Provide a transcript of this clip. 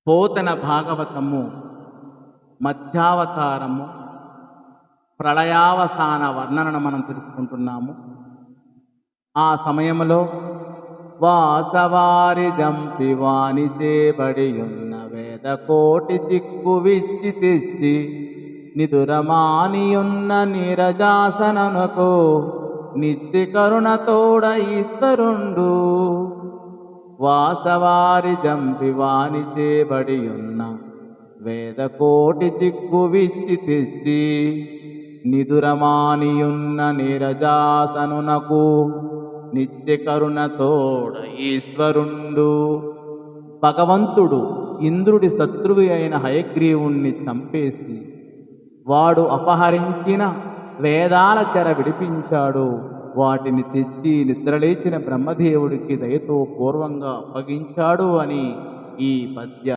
పోతన భాగవతము మధ్యావతారము ప్రళయావసాన వర్ణనను మనం తెలుసుకుంటున్నాము. ఆ సమయంలో వాసవారి జంపి వాని చేబడియున్న వేద కోటి చిక్కు విచ్చి తెచ్చి నిదురమానియున్న నీరజాసననుకో నిత్య కరుణతోడ ఈశ్వరుండు. వాసవారి జంపి వాని చేబడియున్న వేద కోటి చిక్కు విచ్చి తెచ్చి నిదురమానియున్న నీరజాసనునకు నిత్య కరుణతోడ ఈశ్వరుండు. భగవంతుడు ఇంద్రుడి శత్రువు అయిన హయగ్రీవుణ్ణి చంపేసి వాడు అపహరించిన వేదాల చెర విడిపించాడు. వాటిని తెచ్చి నిద్రలేచిన బ్రహ్మదేవుడికి దయతో పూర్వంగా అప్పగించాడు అని ఈ పద్య